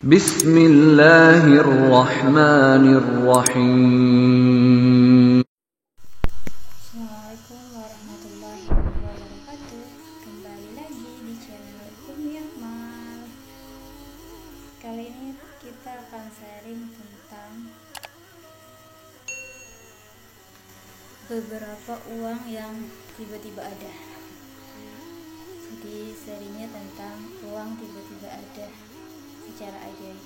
Bismillahirrahmanirrahim. Assalamualaikum warahmatullahi wabarakatuh. Kembali lagi di channel Umi Akmal. Kali ini kita akan sharing tentang beberapa uang yang tiba-tiba ada. Jadi sharingnya tentang uang tiba-tiba ada secara ajaib.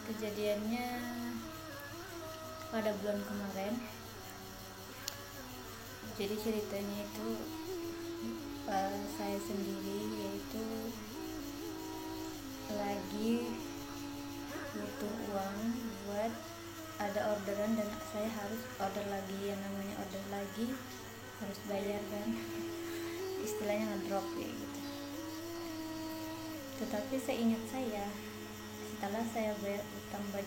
Kejadiannya pada bulan kemarin. Jadi ceritanya itu saya sendiri yaitu lagi butuh uang buat ada orderan dan saya harus order lagi. Yang namanya order lagi harus bayar kan, istilahnya ngedrop ya gitu. Tetapi seingat saya, setelah saya bayar utang saya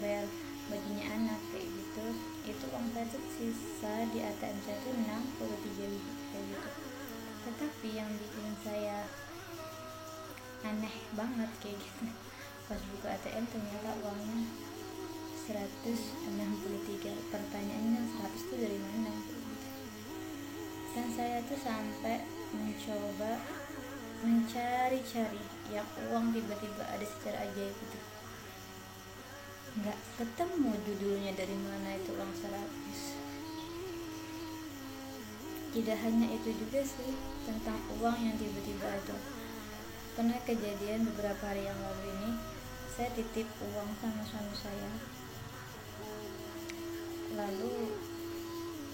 bayar bajunya anak kayak gitu, itu uang saya tuh sisa di ATM saya tuh 63.000 kayak gitu. Tetapi yang bikin saya aneh banget kayak gitu, pas buka ATM ternyata uangnya 163. Pertanyaannya 100 itu dari mana kayak gitu. Dan saya tuh sampai mencoba mencari-cari yang uang tiba-tiba ada secara ajaib itu, nggak ketemu judulnya dari mana itu uang 100. Tidak hanya itu juga sih tentang uang yang tiba-tiba ada. Pernah kejadian beberapa hari yang lalu ini, saya titip uang sama suami saya, lalu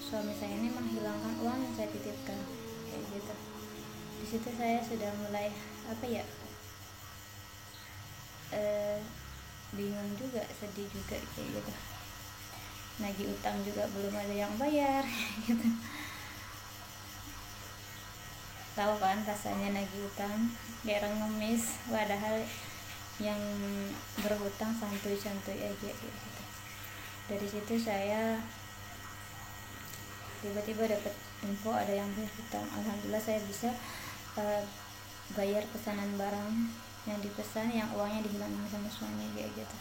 suami saya ini menghilangkan uang yang saya titipkan kayak gitu. Di situ saya sudah mulai bingung juga, sedih juga kayak gitu. Nagih utang juga belum ada yang bayar gitu. Tahu kan rasanya nagih utang kayak orang ngemis, padahal yang berhutang santuy-santuy aja gitu. Dari situ saya tiba-tiba dapat info ada yang berhutang. Alhamdulillah saya bisa bayar pesanan barang yang dipesan, yang uangnya dihilangkan sama suami kayak gitu.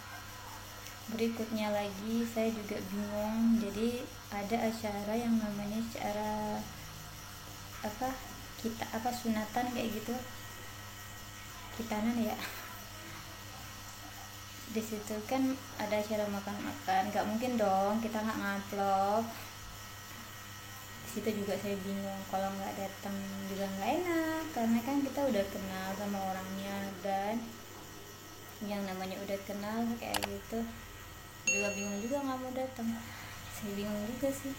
Berikutnya lagi saya juga bingung. Jadi ada acara yang namanya acara sunatan kayak gitu, kitanan ya. Di situ kan ada acara makan-makan, nggak mungkin dong kita nggak ngamplop. Situ juga saya bingung, kalau nggak datang juga nggak enak, karena kan kita udah kenal sama orangnya, dan yang namanya udah kenal kayak gitu juga bingung juga nggak mau datang. Saya bingung juga sih.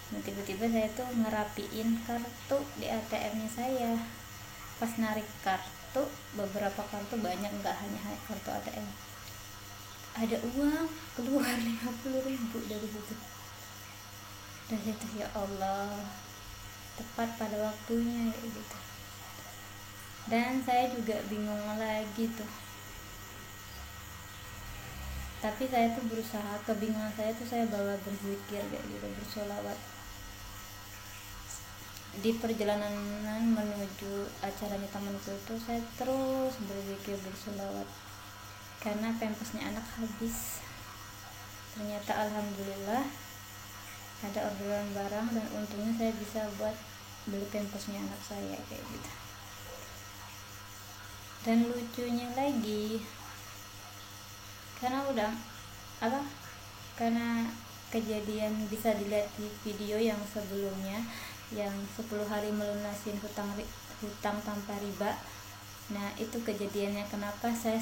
Nah, tiba-tiba saya tuh ngerapiin kartu di ATM-nya saya. Pas narik kartu, beberapa kartu, banyak, nggak hanya kartu ATM, ada uang keluar 50.000 dari situ. Dan itu ya Allah, tepat pada waktunya kayak gitu. Dan saya juga bingung lagi tuh, tapi saya tuh berusaha, kebingungan saya tuh saya bawa berzikir kayak gitu, bersolawat. Di perjalanan menuju acaranya temanku itu saya terus berzikir, bersolawat, karena pampasnya anak habis. Ternyata alhamdulillah ada orderan barang, dan untungnya saya bisa buat beli pampasnya anak saya kayak gitu. Dan lucunya lagi, karena kejadian bisa dilihat di video yang sebelumnya, yang 10 hari melunasin hutang tanpa riba. Nah, itu kejadiannya kenapa saya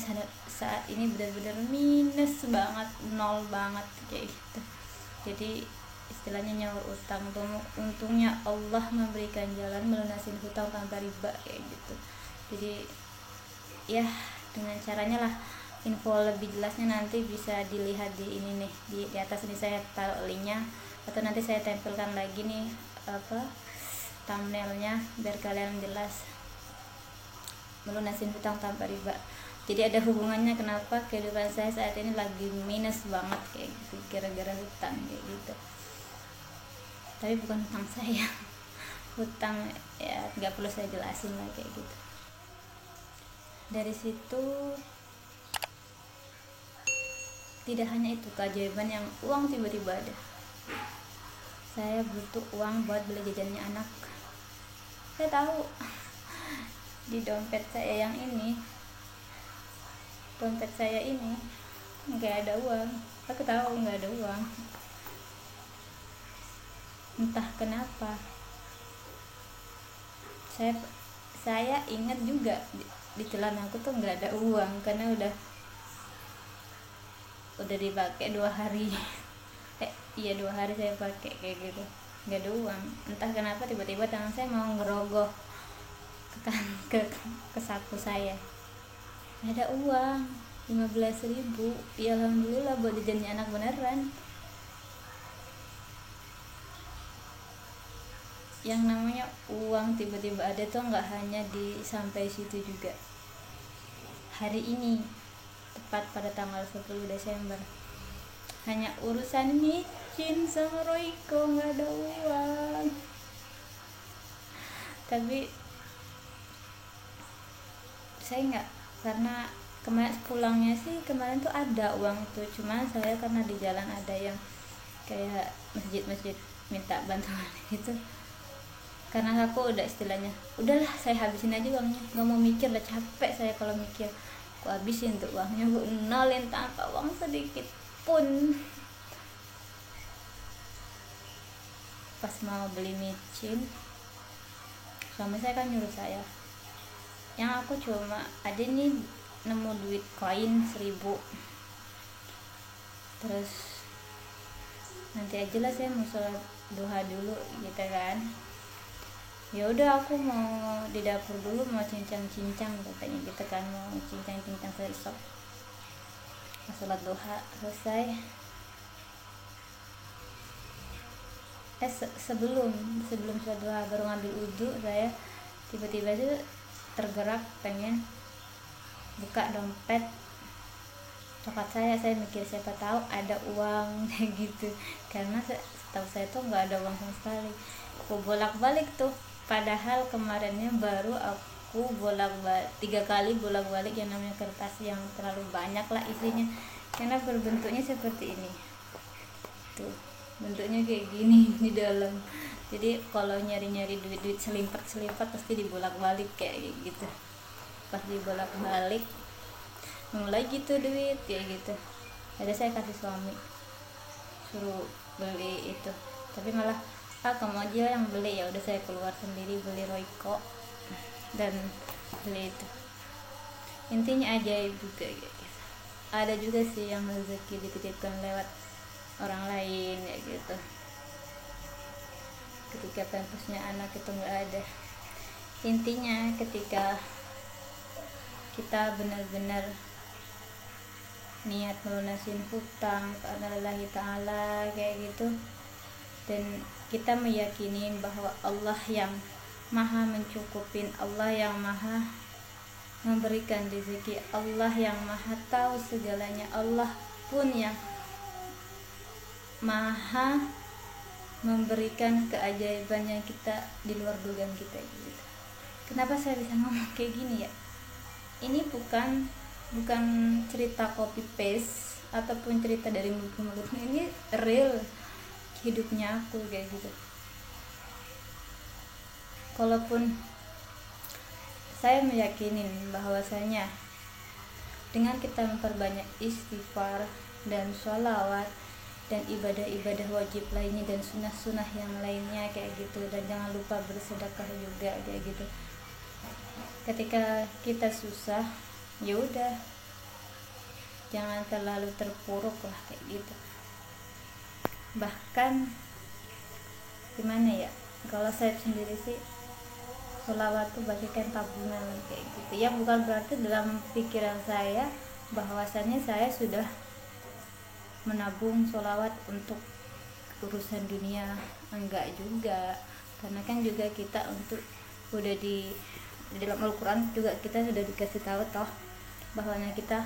saat ini benar-benar minus banget, nol banget kayak gitu. Jadi istilahnya nyaur utang. Untungnya Allah memberikan jalan melunasin hutang tanpa riba kayak gitu. Jadi ya dengan caranya lah. Info lebih jelasnya nanti bisa dilihat di ini nih, di atas ini saya taruh linknya, atau nanti saya tempelkan lagi nih thumbnailnya biar kalian jelas. Melunasin hutang tanpa riba. Jadi ada hubungannya kenapa kehidupan saya saat ini lagi minus banget kayak gitu, gara-gara hutang kayak gitu. Tapi bukan hutang saya, hutang ya nggak perlu saya jelasin lah kayak gitu. Dari situ tidak hanya itu keajaiban yang uang tiba-tiba ada. Saya butuh uang buat beli jajannya anak. Saya tahu di dompet saya ini nggak ada uang. Aku tahu nggak ada uang. Entah kenapa. Saya ingat juga di celana aku tuh nggak ada uang karena udah dipakai 2 hari. Iya 2 hari saya pakai kayak gitu, nggak ada uang. Entah kenapa tiba-tiba tangan saya mau ngerogoh ke saku saya, ada uang 15.000. Ya alhamdulillah buat jajannya anak beneran. Yang namanya uang tiba-tiba ada tuh nggak hanya di sampai situ juga. Hari ini tepat pada tanggal 10 Desember hanya urusan micin sama Royko, nggak ada uang. Tapi saya nggak, karena kemarin tuh ada uang tuh, cuma saya karena di jalan ada yang kayak masjid minta bantuan gitu, karena aku udah istilahnya udahlah saya habisin aja uangnya, nggak mau mikir, udah capek saya kalau mikir. Aku habisin tuh uangnya, aku nolin tanpa uang sedikit pun. Pas mau beli micin, suami saya kan nyuruh saya, yang aku cuma ada nih nemu duit koin 1.000, terus nanti aja lah saya mau sholat duha dulu gitu kan. Ya udah aku mau di dapur dulu, mau cincang katanya gitu kan, mau cincang besok pas sholat duha selesai. Sebelum sholat duha baru ngambil wudhu, saya tiba-tiba tuh tergerak pengen buka dompet coklat saya mikir siapa tahu ada uang kayak gitu, karena setahu saya tuh nggak ada uang sama sekali. Aku bolak-balik tuh, padahal kemarinnya baru aku 3 kali bolak-balik yang namanya kertas yang terlalu banyak lah isinya, karena berbentuknya seperti ini tuh, bentuknya kayak gini di dalam. Jadi kalau nyari duit selimpet pasti dibolak-balik kayak gitu. Pas dibolak-balik mulai gitu duit kayak gitu, ada saya kasih suami suruh beli itu, tapi malah kamu aja yang beli. Ya udah saya keluar sendiri beli Royco dan beli itu. Intinya ajaib juga gitu. Ada juga sih yang rezeki dititipkan lewat orang lain ya gitu, ketika pampasnya anak itu nggak ada. Intinya ketika kita benar-benar niat melunasin hutang karena lillahi ta'ala kayak gitu, dan kita meyakini bahwa Allah yang maha mencukupin, Allah yang maha memberikan rezeki, Allah yang maha tahu segalanya, Allah pun yang maha memberikan keajaiban yang kita di luar dugaan kita gitu. Kenapa saya bisa ngomong kayak gini ya? Ini bukan cerita copy paste ataupun cerita dari mulut ke mulut, ini real hidupnya aku kayak gitu. Kalaupun saya meyakini bahwasanya dengan kita memperbanyak istighfar dan sholawat dan ibadah-ibadah wajib lainnya dan sunnah-sunnah yang lainnya kayak gitu, dan jangan lupa bersedekah juga kayak gitu. Ketika kita susah, ya udah jangan terlalu terpuruk lah kayak gitu. Bahkan gimana ya, kalau saya sendiri sih sholawat tuh bagikan tabungan kayak gitu ya, bukan berarti dalam pikiran saya bahwasannya saya sudah menabung sholawat untuk urusan dunia, enggak juga. Karena kan juga kita untuk udah di dalam Al-Quran juga kita sudah dikasih tahu toh bahwanya kita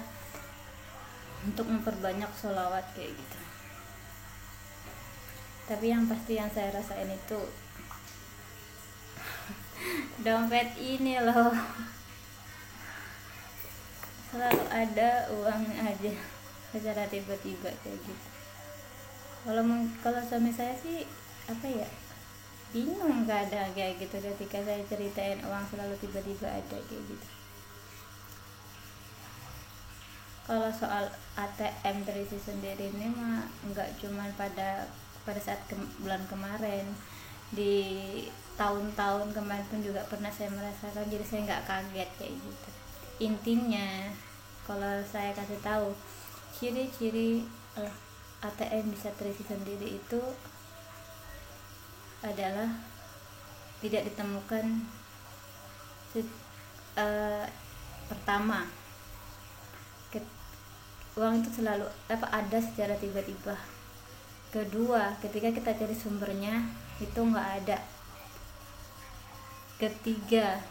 untuk memperbanyak sholawat kayak gitu. Tapi yang pasti yang saya rasain itu dompet ini loh, selalu ada uang aja secara tiba-tiba kayak gitu. Kalau suami saya sih apa ya, bingung kadang kayak gitu ketika saya ceritain uang selalu tiba-tiba ada kayak gitu. Kalau soal ATM terisi sendiri ini mah nggak cuman pada saat bulan kemarin, di tahun-tahun kemarin pun juga pernah saya merasakan, jadi saya nggak kaget kayak gitu. Intinya kalau saya kasih tahu ciri-ciri ATM bisa terisi sendiri itu adalah tidak ditemukan pertama, uang itu selalu ada secara tiba-tiba. Kedua, ketika kita cari sumbernya itu nggak ada. Ketiga,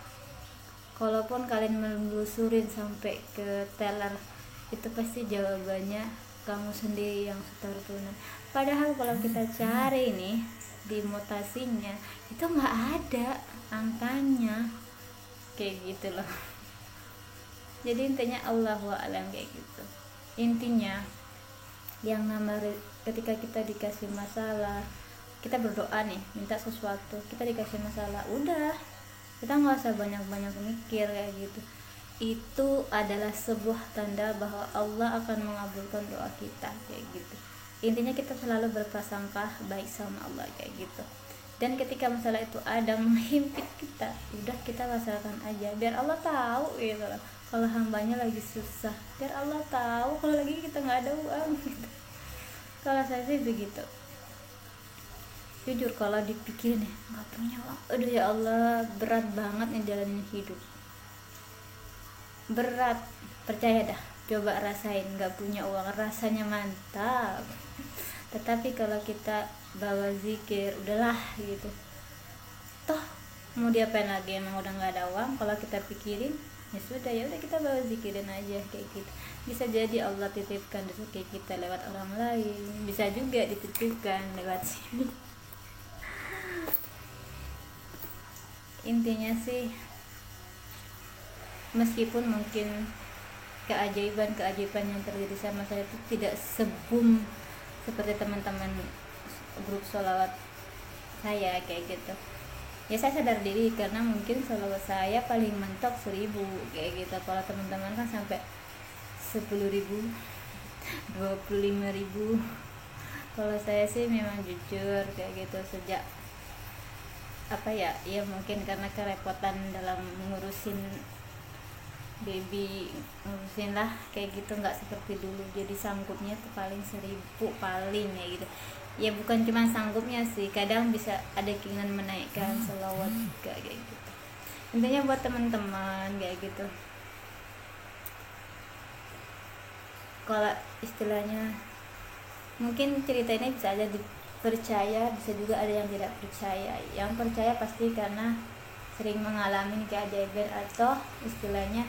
kalaupun kalian menelusurin sampai ke teller, itu pasti jawabannya kamu sendiri yang setor tunai. Padahal kalau kita cari nih di mutasinya itu nggak ada angkanya kayak gitu loh. Jadi intinya Allahu a'lam kayak gitu. Intinya yang ketika kita dikasih masalah, kita berdoa nih minta sesuatu, kita dikasih masalah, udah kita nggak usah banyak-banyak mikir kayak gitu. Itu adalah sebuah tanda bahwa Allah akan mengabulkan doa kita kayak gitu. Intinya kita selalu berprasangka baik sama Allah kayak gitu. Dan ketika masalah itu ada menghimpit kita, udah kita rasakan aja biar Allah tahu gitu loh. Kalau hambanya lagi susah, biar Allah tahu kalau lagi kita nggak ada uang gitu. Kalau saya sih begitu. Jujur kalau dipikirin ya, nggak punya uang, aduh ya Allah, berat banget nih jalanin hidup. Berat, percaya dah, coba rasain nggak punya uang, rasanya mantap. Tetapi kalau kita bawa zikir, udahlah gitu, toh mau diapain lagi, emang udah nggak ada uang. Kalau kita pikirin ya sudah, ya udah kita bawa zikirin aja kayak gitu. Bisa jadi Allah titipkan rezeki kita lewat orang lain, bisa juga dititipkan lewat sini. Intinya sih, meskipun mungkin keajaiban yang terjadi sama saya itu tidak sebum seperti teman-teman grup sholawat saya kayak gitu, ya saya sadar diri karena mungkin sholawat saya paling mentok 1000 kayak gitu. Kalau teman-teman kan sampai 10.000, 25.000. Kalau saya sih memang jujur kayak gitu, sejak apa ya mungkin karena kerepotan dalam ngurusin baby, ngurusin lah kayak gitu, nggak seperti dulu. Jadi sanggupnya tuh paling 1000 paling ya gitu. Ya bukan cuma sanggupnya sih, kadang bisa ada keinginan menaikkan selawat juga kayak gitu. Intinya buat teman-teman kayak gitu, kalau istilahnya mungkin cerita ini bisa aja dipercaya, bisa juga ada yang tidak percaya. Yang percaya pasti karena sering mengalami keajaiban atau istilahnya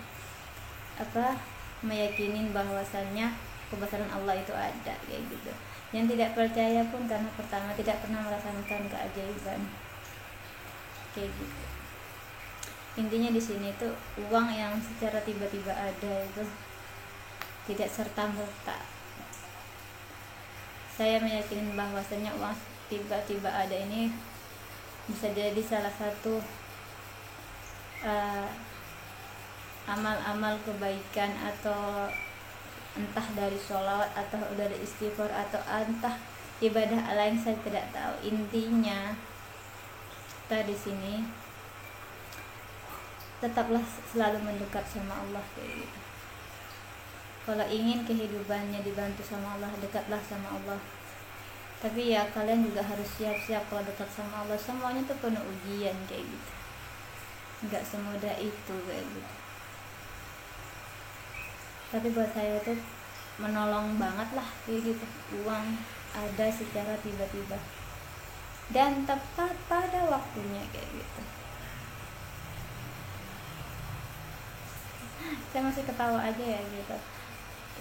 meyakinin bahwasannya kebesaran Allah itu ada kayak gitu. Yang tidak percaya pun karena pertama tidak pernah merasakan keajaiban kayak gitu. Intinya di sini tuh uang yang secara tiba-tiba ada itu tidak serta-merta. Saya meyakini bahwasanya uang tiba-tiba ada ini bisa jadi salah satu amal-amal kebaikan, atau entah dari sholawat atau dari istighfar atau entah ibadah lain, saya tidak tahu. Intinya kita di sini tetaplah selalu mendekat sama Allah kayak gitu. Kalau ingin kehidupannya dibantu sama Allah, dekatlah sama Allah. Tapi ya kalian juga harus siap-siap kalau dekat sama Allah, semuanya tuh penuh ujian kayak gitu, nggak semudah itu kayak gitu. Tapi buat saya tuh menolong banget lah kayak gitu, uang ada secara tiba-tiba dan tepat pada waktunya kayak gitu. Saya masih ketawa aja ya gitu.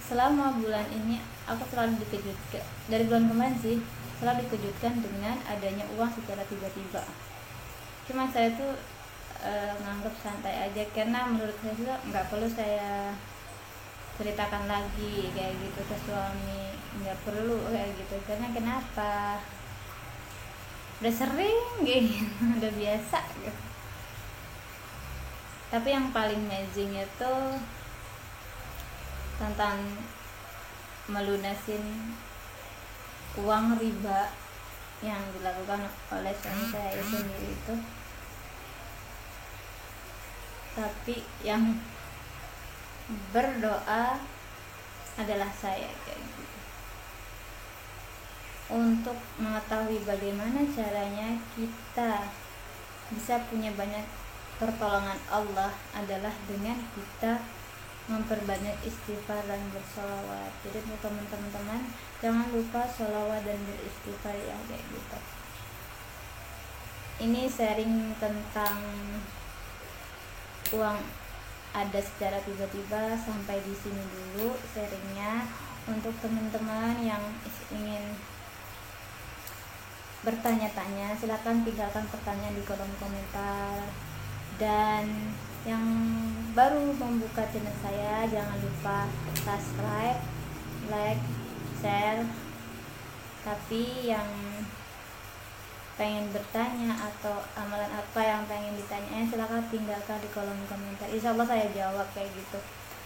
Selama bulan ini aku selalu dikejutkan, dari bulan kemarin sih selalu dikejutkan dengan adanya uang secara tiba-tiba. Cuma saya tuh nganggap santai aja, karena menurut saya juga nggak perlu saya ceritakan lagi kayak gitu ke suami, nggak perlu kayak gitu. Karena kenapa, udah sering gitu udah biasa gitu. Tapi yang paling amazing itu tentang melunasin uang riba yang dilakukan oleh suami saya itu sendiri itu. Tapi yang berdoa adalah saya kayak gitu. Untuk mengetahui bagaimana caranya kita bisa punya banyak pertolongan Allah adalah dengan kita memperbanyak istighfar dan bersolawat. Jadi untuk teman-teman jangan lupa solawat dan beristighfar ya kayak gitu. Ini sharing tentang uang ada secara tiba-tiba, sampai di sini dulu sharingnya. Untuk teman-teman yang ingin bertanya-tanya silahkan tinggalkan pertanyaan di kolom komentar. Dan yang baru membuka channel saya jangan lupa subscribe, like, share. Tapi yang pengen bertanya atau amalan apa yang pengen ditanyain silahkan tinggalkan di kolom komentar, insya Allah saya jawab kayak gitu.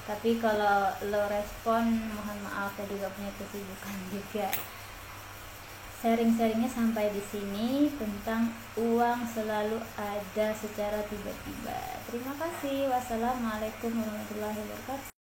Tapi kalau lo respon mohon maaf, saya juga punya kesibukan juga. Sharing-sharingnya sampai di sini tentang uang selalu ada secara tiba-tiba. Terima kasih. Wassalamualaikum warahmatullahi wabarakatuh.